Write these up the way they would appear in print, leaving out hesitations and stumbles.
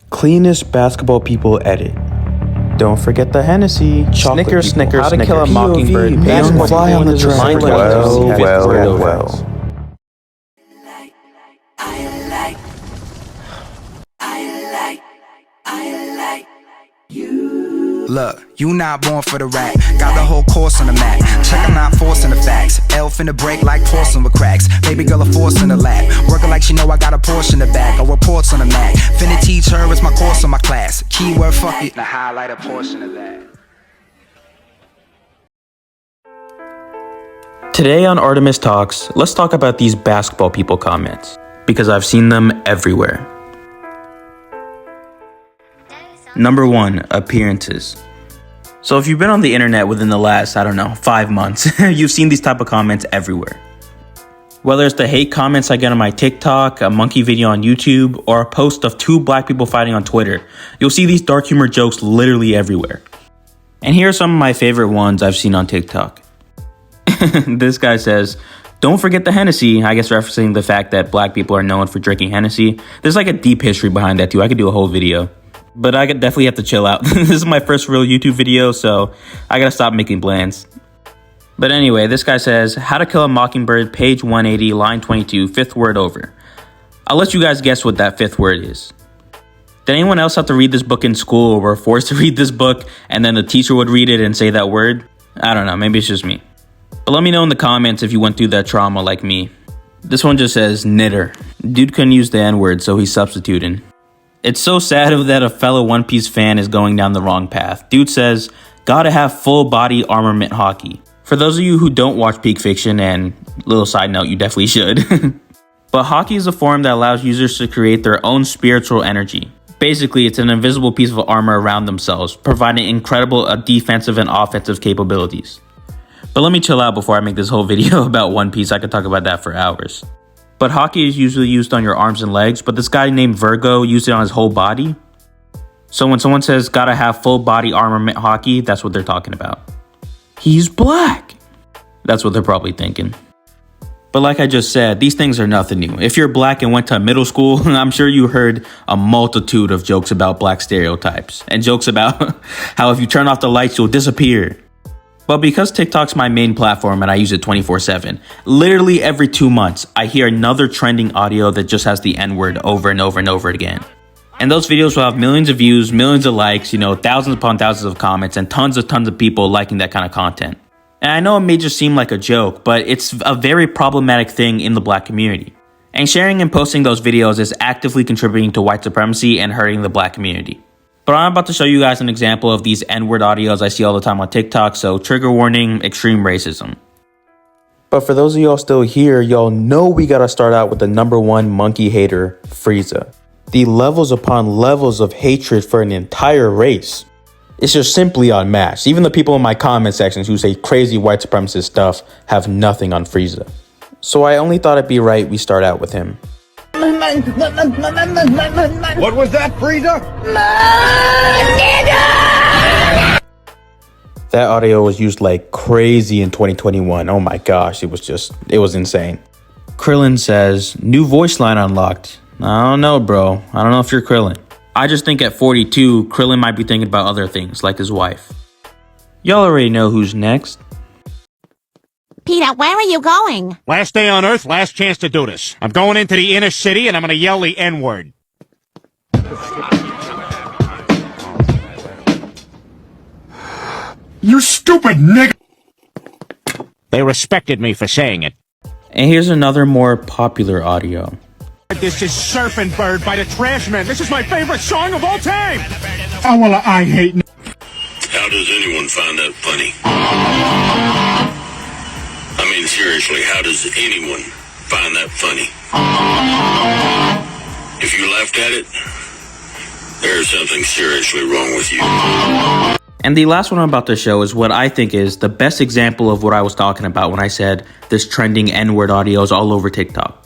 Cleanest basketball people edit. Don't forget the Hennessy. Snickers, Snickers, How to Snickers. Kill a Mockingbird. Don't fly on the track. Well. Look, you not born for the rap. Got the whole course on the map. Check, I'm not forcing the facts. Elf in the break like porcelain with cracks. Baby girl a force in the lap. Working like she know I got a portion of the bag. Or reports on the mat. Finna teach her, it's my course on my class. Keyword fuck it. Now highlight a portion of that. Today on Artemis Talks, let's talk about these basketball people comments, because I've seen them everywhere. Number 1, appearances. So if you've been on the internet within the last, 5 months, you've seen these type of comments everywhere. Whether it's the hate comments I get on my TikTok, a monkey video on YouTube, or a post of 2 black people fighting on Twitter, you'll see these dark humor jokes literally everywhere. And here are some of my favorite ones I've seen on TikTok. This guy says, "Don't forget the Hennessy," I guess referencing the fact that black people are known for drinking Hennessy. There's like a deep history behind that too. I could do a whole video. But I could definitely have to chill out. This is my first real YouTube video, so I gotta stop making plans. But anyway, this guy says, "How to Kill a Mockingbird, page 180, line 22, 5th word over." I'll let you guys guess what that 5th word is. Did anyone else have to read this book in school or were forced to read this book and then the teacher would read it and say that word? I don't know, maybe it's just me. But let me know in the comments if you went through that trauma like me. This one just says, "Knitter. Dude couldn't use the N-word, so he's substituting." It's so sad that a fellow One Piece fan is going down the wrong path. Dude says, "Gotta have full body armament hockey." For those of you who don't watch Peak Fiction, and little side note, you definitely should. But hockey is a form that allows users to create their own spiritual energy. Basically, it's an invisible piece of armor around themselves, providing incredible defensive and offensive capabilities. But let me chill out before I make this whole video about One Piece. I could talk about that for hours. But hockey is usually used on your arms and legs, but this guy named Virgo used it on his whole body. So when someone says gotta have full body armament hockey, that's what they're talking about. He's black. That's what they're probably thinking. But like I just said, these things are nothing new. If you're black and went to middle school, I'm sure you heard a multitude of jokes about black stereotypes and jokes about how if you turn off the lights, you'll disappear. But because TikTok's my main platform and I use it 24/7, literally every 2 months, I hear another trending audio that just has the N-word over and over and over again. And those videos will have millions of views, millions of likes, thousands upon thousands of comments, and tons of people liking that kind of content. And I know it may just seem like a joke, but it's a very problematic thing in the black community. And sharing and posting those videos is actively contributing to white supremacy and hurting the black community. But I'm about to show you guys an example of these N-word audios I see all the time on TikTok, so trigger warning, extreme racism. But for those of y'all still here, y'all know we gotta start out with the number 1 monkey hater, Frieza. The levels upon levels of hatred for an entire race. It's just simply unmatched. Even the people in my comment sections who say crazy white supremacist stuff have nothing on Frieza. So I only thought it'd be right we start out with him. What was that, Frieza? That audio was used like crazy in 2021. Oh my gosh, it was insane. Krillin says, "New voice line unlocked." I don't know, bro. I don't know if you're Krillin. I just think at 42, Krillin might be thinking about other things, like his wife. Y'all already know who's next. Peter, where are you going? Last day on Earth, last chance to do this. I'm going into the inner city and I'm gonna yell the N-word. You stupid nigga! They respected me for saying it. And here's another more popular audio. This is Surfing Bird by the Trashmen. This is my favorite song of all time! Oh, well, I hate... How does anyone find that funny? I mean, seriously, how does anyone find that funny? If you laughed at it, there's something seriously wrong with you. And the last one I'm about to show is what I think is the best example of what I was talking about when I said this trending N-word audios all over TikTok.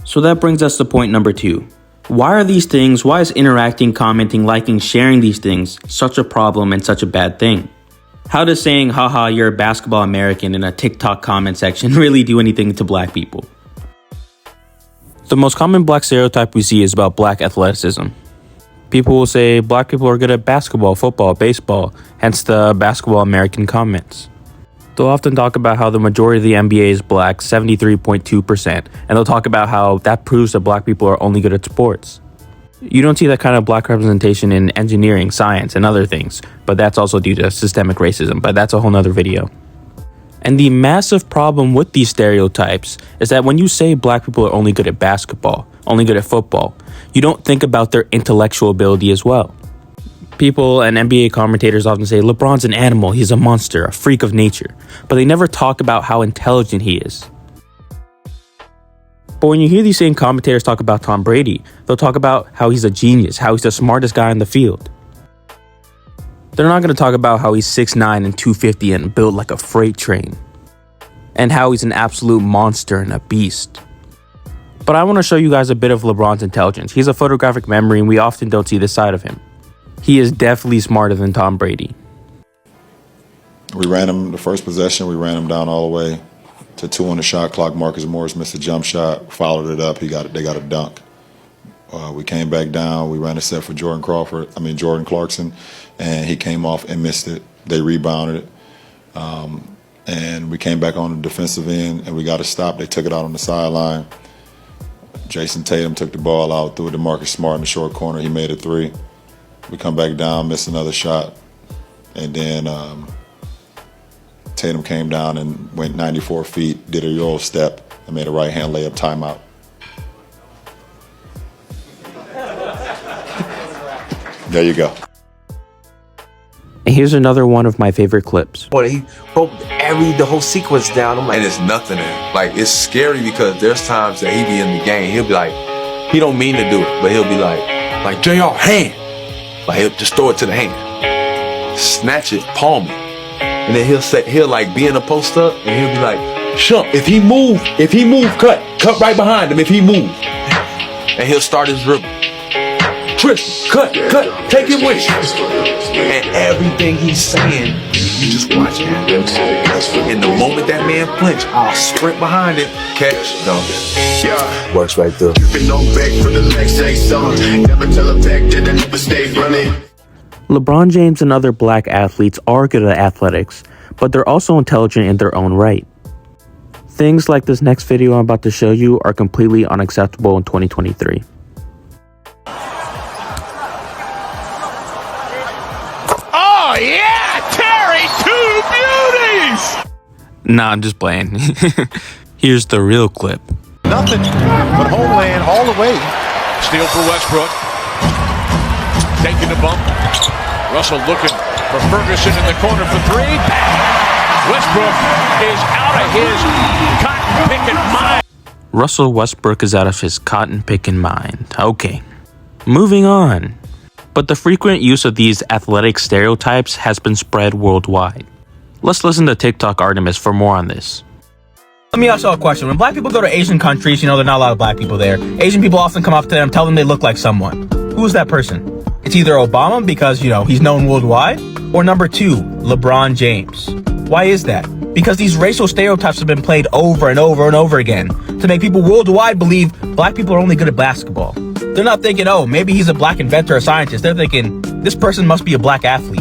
So that brings us to point number 2. Why are these things, why is interacting, commenting, liking, sharing these things such a problem and such a bad thing? How does saying, haha, you're a basketball American in a TikTok comment section really do anything to black people? The most common black stereotype we see is about black athleticism. People will say black people are good at basketball, football, baseball, hence the basketball American comments. They'll often talk about how the majority of the NBA is black, 73.2%, and they'll talk about how that proves that black people are only good at sports. You don't see that kind of black representation in engineering, science, and other things, but that's also due to systemic racism, but that's a whole nother video. And the massive problem with these stereotypes is that when you say black people are only good at basketball, only good at football, you don't think about their intellectual ability as well. People and NBA commentators often say LeBron's an animal, he's a monster, a freak of nature, but they never talk about how intelligent he is. But when you hear these same commentators talk about Tom Brady, they'll talk about how he's a genius, how he's the smartest guy on the field. They're not going to talk about how he's 6'9" and 250 and built like a freight train, and how he's an absolute monster and a beast. But I want to show you guys a bit of LeBron's intelligence. He's a photographic memory and we often don't see this side of him. He is definitely smarter than Tom Brady. We ran him the first possession, we ran him down all the way to 2 on the shot clock. Marcus Morris missed a jump shot, followed it up. They got a dunk. We came back down. We ran a set for Jordan Clarkson, and he came off and missed it. They rebounded it, and we came back on the defensive end, and we got a stop. They took it out on the sideline. Jason Tatum took the ball out, threw it to Marcus Smart in the short corner. He made a 3. We come back down, missed another shot, and then Tatum came down and went 94 feet, did a Euro step, and made a right-hand layup timeout. There you go. And here's another one of my favorite clips. Boy, he broke the whole sequence down. I'm like, and it's nothing in it. Like, it's scary because there's times that he be in the game, he'll be like, he don't mean to do it, but he'll be like JR, hand. Like, he'll just throw it to the hand. Snatch it, palm it. And then he'll like be in a post up and he'll be like, Shump, if he move, cut right behind him if he move. And he'll start his dribble. Tristan, cut, take it with you. And everything he's saying, you just watch him. In the moment that man flinch, I'll sprint behind him, catch, dunk. Yeah. Works right there. LeBron James and other black athletes are good at athletics, but they're also intelligent in their own right. Things like this next video I'm about to show you are completely unacceptable in 2023. Oh, yeah, Terry, 2 beauties! Nah, I'm just playing. Here's the real clip. Nothing but homeland all the way. Steal for Westbrook. Taking the bump. Russell looking for Ferguson in the corner for 3. Westbrook is out of his cotton-picking mind. Russell Westbrook is out of his cotton-picking mind. Okay, moving on. But the frequent use of these athletic stereotypes has been spread worldwide. Let's listen to TikTok Artemis for more on this. Let me ask you a question. When black people go to Asian countries, there are not a lot of black people there. Asian people often come up to them, tell them they look like someone. Who is that person? It's either Obama because, he's known worldwide, or number 2, LeBron James. Why is that? Because these racial stereotypes have been played over and over and over again to make people worldwide believe black people are only good at basketball. They're not thinking, oh, maybe he's a black inventor or scientist. They're thinking, this person must be a black athlete.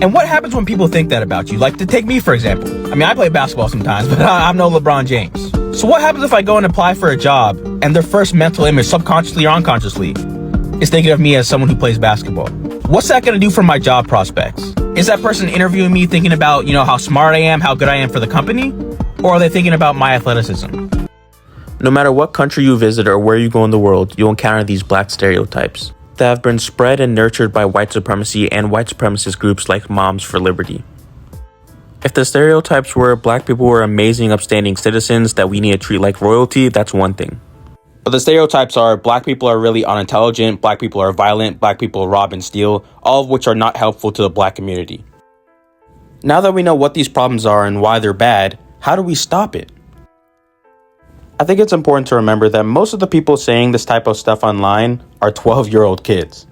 And what happens when people think that about you? Like, to take me, for example. I play basketball sometimes, but I'm no LeBron James. So what happens if I go and apply for a job and their first mental image, subconsciously or unconsciously, is thinking of me as someone who plays basketball? What's that going to do for my job prospects? Is that person interviewing me thinking about, how smart I am, how good I am for the company? Or are they thinking about my athleticism? No matter what country you visit or where you go in the world, you'll encounter these black stereotypes that have been spread and nurtured by white supremacy and white supremacist groups like Moms for Liberty. If the stereotypes were black people were amazing, upstanding citizens that we need to treat like royalty, that's one thing. But the stereotypes are black people are really unintelligent, black people are violent, black people rob and steal, all of which are not helpful to the black community. Now that we know what these problems are and why they're bad, how do we stop it? I think it's important to remember that most of the people saying this type of stuff online are 12-year-old kids.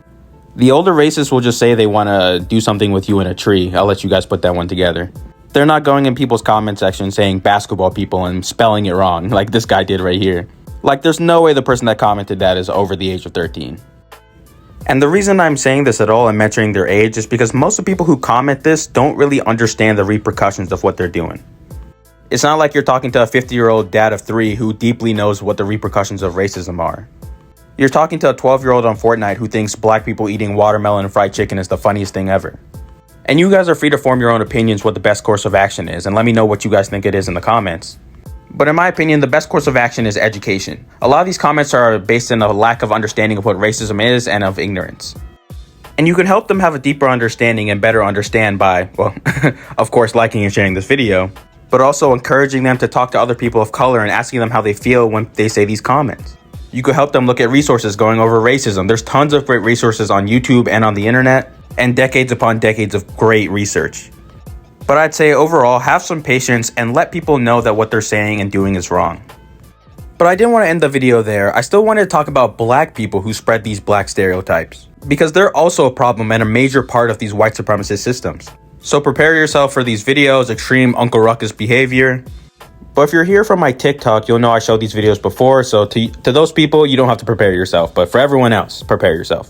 The older racists will just say they want to do something with you in a tree. I'll let you guys put that one together. They're not going in people's comment section saying basketball people and spelling it wrong like this guy did right here. Like, there's no way the person that commented that is over the age of 13. And the reason I'm saying this at all and mentioning their age is because most of the people who comment this don't really understand the repercussions of what they're doing. It's not like you're talking to a 50-year-old dad of 3 who deeply knows what the repercussions of racism are. You're talking to a 12-year-old on Fortnite who thinks black people eating watermelon and fried chicken is the funniest thing ever. And you guys are free to form your own opinions what the best course of action is, and let me know what you guys think it is in the comments. But in my opinion, the best course of action is education. A lot of these comments are based on a lack of understanding of what racism is and of ignorance. And you can help them have a deeper understanding and better understand by, well, of course, liking and sharing this video, but also encouraging them to talk to other people of color and asking them how they feel when they say these comments. You could help them look at resources going over racism. There's tons of great resources on YouTube and on the internet, and decades upon decades of great research. But I'd say overall, have some patience and let people know that what they're saying and doing is wrong. But I didn't want to end the video there. I still wanted to talk about black people who spread these black stereotypes, because they're also a problem and a major part of these white supremacist systems. So prepare yourself for these videos, extreme Uncle Ruckus behavior. But if you're here from my TikTok, you'll know I showed these videos before, so to those people, you don't have to prepare yourself. But for everyone else, prepare yourself.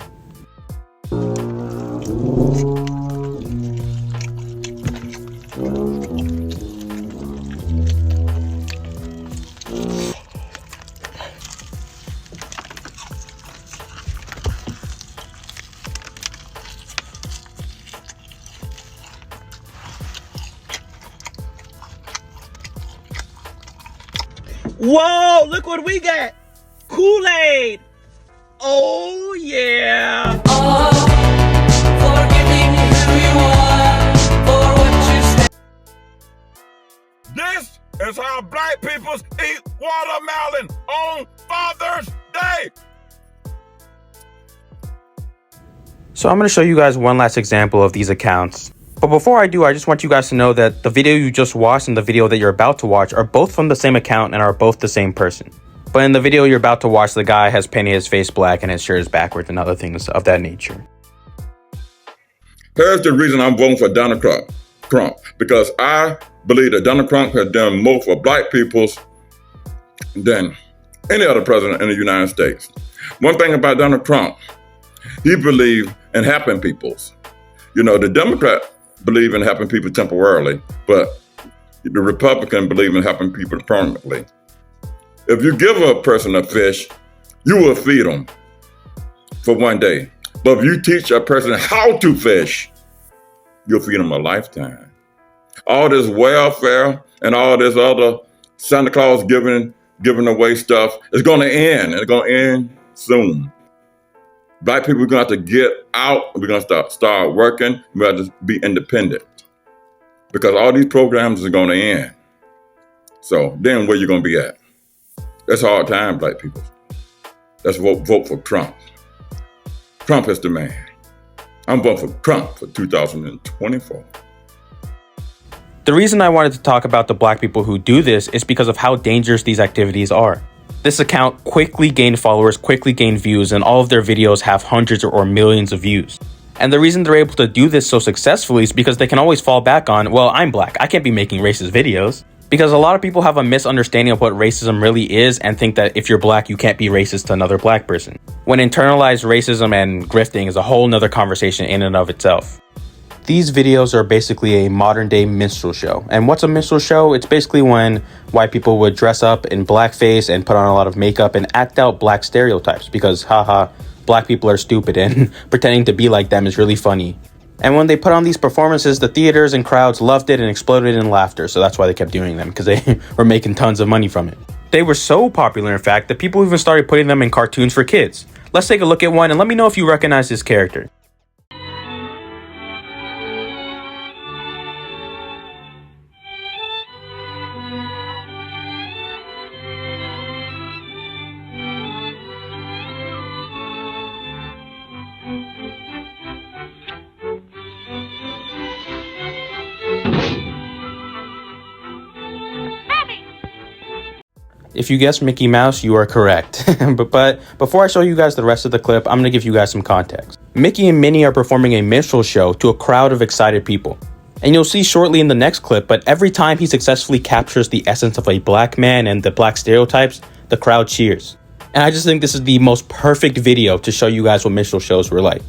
Whoa, look what we got. Kool-Aid. Oh, yeah. This is how black people eat watermelon on Father's Day. So I'm going to show you guys one last example of these accounts. But before I do, I just want you guys to know that the video you just watched and the video that you're about to watch are both from the same account and are both the same person. But in the video you're about to watch, the guy has painted his face black and his shirt is backwards and other things of that nature. Here's the reason I'm voting for Donald Trump. Because I believe that Donald Trump has done more for black peoples than any other president in the United States. One thing about Donald Trump, he believes in helping peoples. You know, the Democrat believe in helping people temporarily, but the Republican believe in helping people permanently. If you give a person a fish, you will feed them for one day. But if you teach a person how to fish, you'll feed them a lifetime. All this welfare and all this other Santa Claus giving away stuff is going to end. It's going to end soon. Black people are going to have to get out. We're going to start working. We have to be independent because all these programs are going to end. So then where you going to be at? That's hard time, black people. Let's vote for Trump. Trump is the man. I'm voting for Trump for 2024. The reason I wanted to talk about the black people who do this is because of how dangerous these activities are. This account quickly gained followers, quickly gained views, and all of their videos have hundreds or millions of views. And the reason they're able to do this so successfully is because they can always fall back on, well, I'm black, I can't be making racist videos. Because a lot of people have a misunderstanding of what racism really is and think that if you're black, you can't be racist to another black person. When internalized racism and grifting is a whole nother conversation in and of itself. These videos are basically a modern day minstrel show. And what's a minstrel show? It's basically when white people would dress up in blackface and put on a lot of makeup and act out black stereotypes because, haha, black people are stupid and pretending to be like them is really funny. And when they put on these performances, the theaters and crowds loved it and exploded in laughter. So that's why they kept doing them, because they were making tons of money from it. They were so popular, in fact, that people even started putting them in cartoons for kids. Let's take a look at one and let me know if you recognize this character. If you guessed Mickey Mouse, you are correct. but before I show you guys the rest of the clip, I'm going to give you guys some context. Mickey and Minnie are performing a minstrel show to a crowd of excited people. And you'll see shortly in the next clip, but every time he successfully captures the essence of a black man and the black stereotypes, the crowd cheers. And I just think this is the most perfect video to show you guys what minstrel shows were like.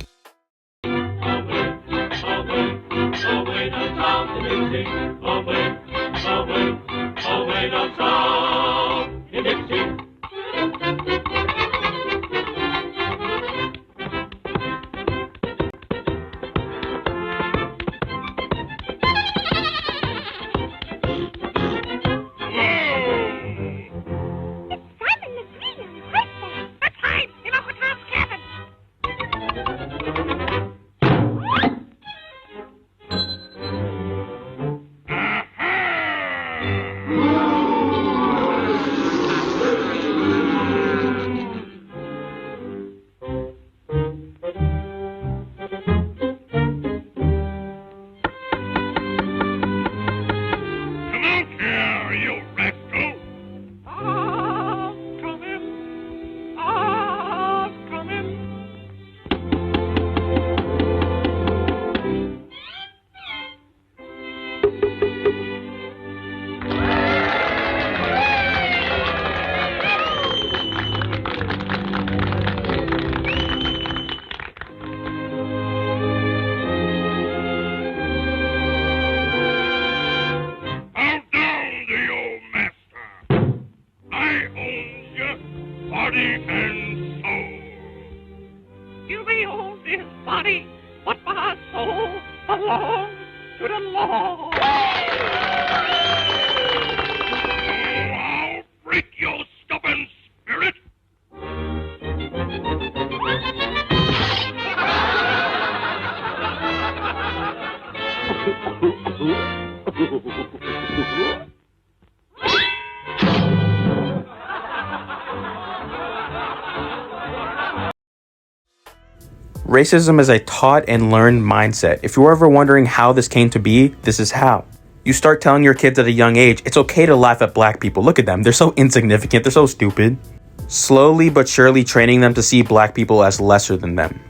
Racism is a taught and learned mindset. If you're ever wondering how this came to be, this is how. You start telling your kids at a young age, it's okay to laugh at black people. Look at them. They're so insignificant. They're so stupid. Slowly but surely training them to see black people as lesser than them.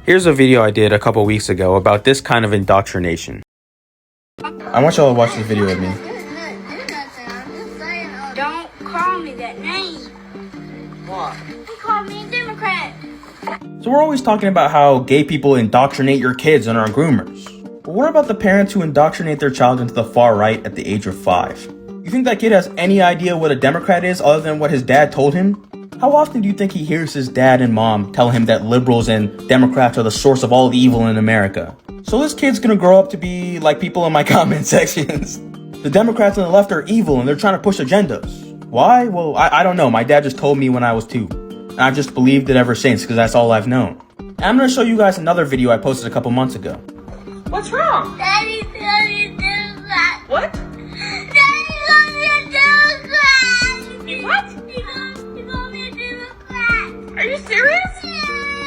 Here's a video I did a couple weeks ago about this kind of indoctrination. I want y'all to watch this video with me. Don't call me that name. What? He called me a Democrat. So we're always talking about how gay people indoctrinate your kids and are groomers. But what about the parents who indoctrinate their child into the far right at the age of 5? You think that kid has any idea what a Democrat is other than what his dad told him? How often do you think he hears his dad and mom tell him that liberals and Democrats are the source of all the evil in America? So this kid's gonna grow up to be like people in my comment sections. The Democrats on the left are evil and they're trying to push agendas. Why? Well, I don't know. My dad just told me when I was 2. And I've just believed it ever since because that's all I've known. And I'm gonna show you guys another video I posted a couple months ago. What's wrong? Daddy told me to do that. What? Daddy told me to do that. What? He told me to do that. Are you serious?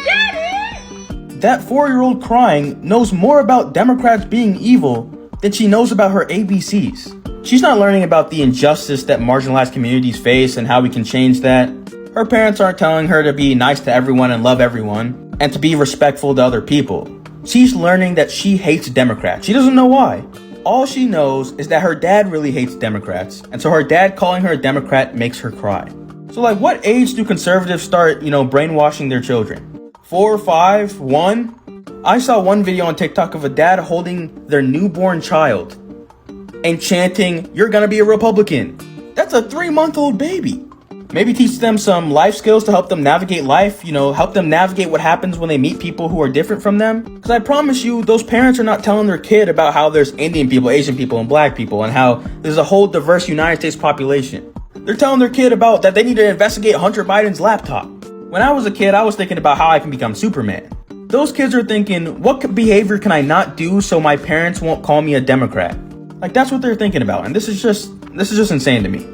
Daddy! That 4-year-old crying knows more about Democrats being evil than she knows about her ABCs. She's not learning about the injustice that marginalized communities face and how we can change that. Her parents aren't telling her to be nice to everyone and love everyone, and to be respectful to other people. She's learning that she hates Democrats. She doesn't know why. All she knows is that her dad really hates Democrats, and so her dad calling her a Democrat makes her cry. So like, what age do conservatives start, brainwashing their children? 4, 5, 1? I saw one video on TikTok of a dad holding their newborn child and chanting, "You're gonna be a Republican." That's a 3-month-old baby. Maybe teach them some life skills to help them navigate life, help them navigate what happens when they meet people who are different from them. Because I promise you, those parents are not telling their kid about how there's Indian people, Asian people, and black people, and how there's a whole diverse United States population. They're telling their kid about that they need to investigate Hunter Biden's laptop. When I was a kid, I was thinking about how I can become Superman. Those kids are thinking, what behavior can I not do so my parents won't call me a Democrat? Like, that's what they're thinking about, and this is just insane to me.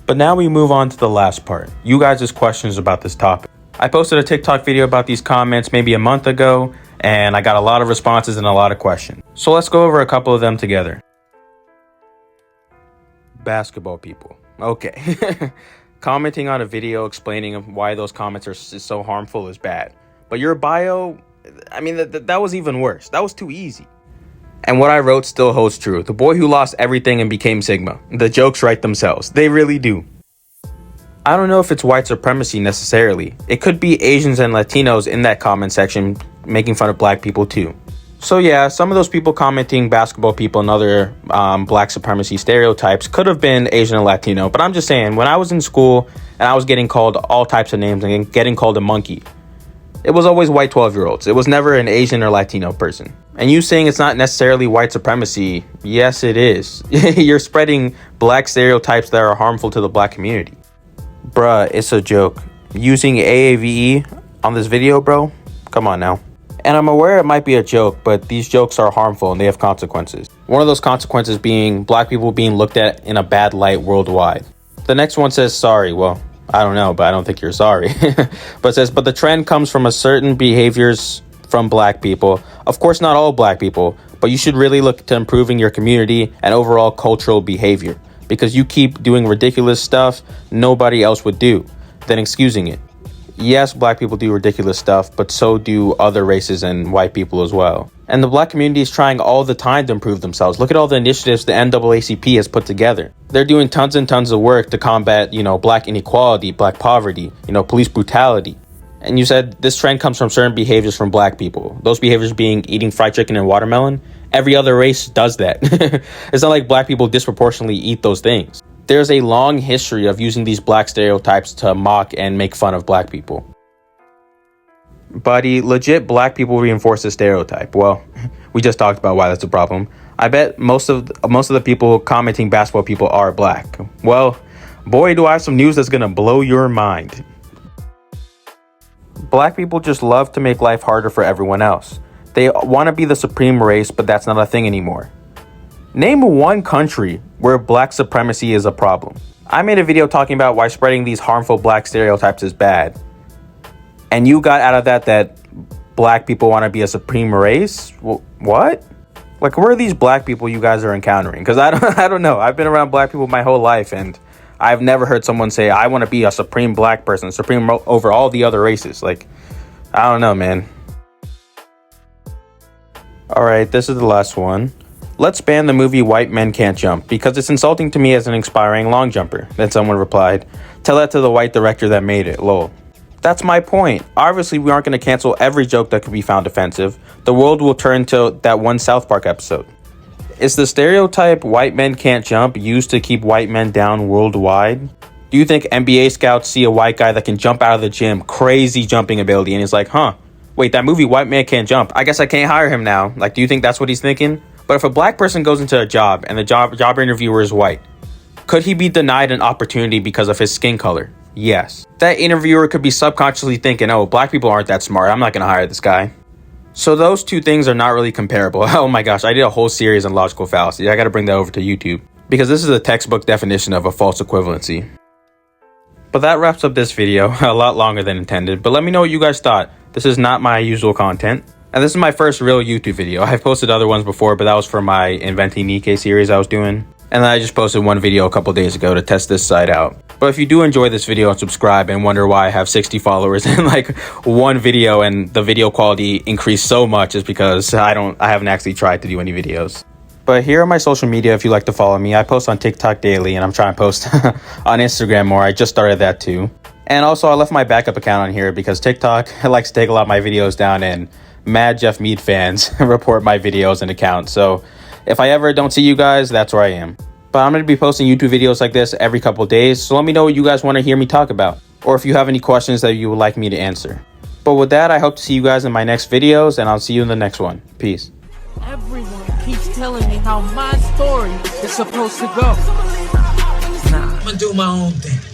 But now we move on to the last part, you guys' questions about this topic. I posted a TikTok video about these comments maybe a month ago, and I got a lot of responses and a lot of questions. So let's go over a couple of them together. Basketball people. Okay. Commenting on a video explaining why those comments are so harmful is bad. But your bio, I mean, that was even worse. That was too easy. And what I wrote still holds true. The boy who lost everything and became Sigma. The jokes write themselves. They really do. I don't know if it's white supremacy necessarily. It could be Asians and Latinos in that comment section making fun of black people too. So yeah, some of those people commenting basketball people and other black supremacy stereotypes could have been Asian and Latino. But I'm just saying, when I was in school and I was getting called all types of names and getting called a monkey, it was always white 12-year-olds. It was never an Asian or Latino person. And you saying it's not necessarily white supremacy, yes it is. You're spreading black stereotypes that are harmful to the black community. Bruh, it's a joke. Using AAVE on this video, bro? Come on now. And I'm aware it might be a joke, but these jokes are harmful and they have consequences. One of those consequences being black people being looked at in a bad light worldwide. The next one says sorry. Well, I don't know, but I don't think you're sorry. But it says, but the trend comes from a certain behaviors from black people. Of course, not all black people, but you should really look to improving your community and overall cultural behavior. Because you keep doing ridiculous stuff nobody else would do, then excusing it. Yes, black people do ridiculous stuff, but so do other races and white people as well. And the black community is trying all the time to improve themselves. Look at all the initiatives the NAACP has put together. They're doing tons and tons of work to combat, black inequality, black poverty, police brutality. And you said this trend comes from certain behaviors from black people. Those behaviors being eating fried chicken and watermelon. Every other race does that. It's not like black people disproportionately eat those things. There's a long history of using these black stereotypes to mock and make fun of black people. Buddy, legit black people reinforce the stereotype. Well, we just talked about why that's a problem. I bet most of the people commenting basketball people are black. Well, boy, do I have some news that's gonna blow your mind. Black people just love to make life harder for everyone else. They want to be the supreme race, but that's not a thing anymore. Name one country where black supremacy is a problem. I made a video talking about why spreading these harmful black stereotypes is bad. And you got out of that black people want to be a supreme race? What? Like, where are these black people you guys are encountering? Because I don't know. I've been around black people my whole life, and I've never heard someone say, I want to be a supreme black person, supreme over all the other races. Like, I don't know, man. All right, this is the last one. Let's ban the movie White Men Can't Jump because it's insulting to me as an aspiring long jumper. Then someone replied, tell that to the white director that made it, lol. That's my point. Obviously, we aren't going to cancel every joke that could be found offensive. The world will turn to that one South Park episode. Is the stereotype white men can't jump used to keep white men down worldwide? Do you think NBA scouts see a white guy that can jump out of the gym, crazy jumping ability, and he's like, wait, that movie White Man Can't Jump, I guess I can't hire him now. Like, do you think that's what he's thinking? But if a black person goes into a job and the job interviewer is white, could he be denied an opportunity because of his skin color? Yes. That interviewer could be subconsciously thinking, oh, black people aren't that smart. I'm not going to hire this guy. So those two things are not really comparable. Oh my gosh, I did a whole series on logical fallacy. I got to bring that over to YouTube because this is a textbook definition of a false equivalency. But that wraps up this video, a lot longer than intended. But let me know what you guys thought. This is not my usual content. And this is my first real YouTube video. I've posted other ones before, but that was for my Inventing Nikkei series I was doing. And then I just posted one video a couple days ago to test this site out. But if you do enjoy this video and subscribe and wonder why I have 60 followers in like one video and the video quality increased so much, is because I haven't actually tried to do any videos. But here are my social media if you like to follow me. I post on TikTok daily and I'm trying to post on Instagram more. I just started that too. And also I left my backup account on here because TikTok likes to take a lot of my videos down and mad Jeff Mead fans report my videos and accounts. So if I ever don't see you guys, that's where I am. But I'm going to be posting YouTube videos like this every couple of days. So let me know what you guys want to hear me talk about. Or if you have any questions that you would like me to answer. But with that, I hope to see you guys in my next videos. And I'll see you in the next one. Peace. Everyone keeps telling me how my story is supposed to go. Nah, I'm going to do my own thing.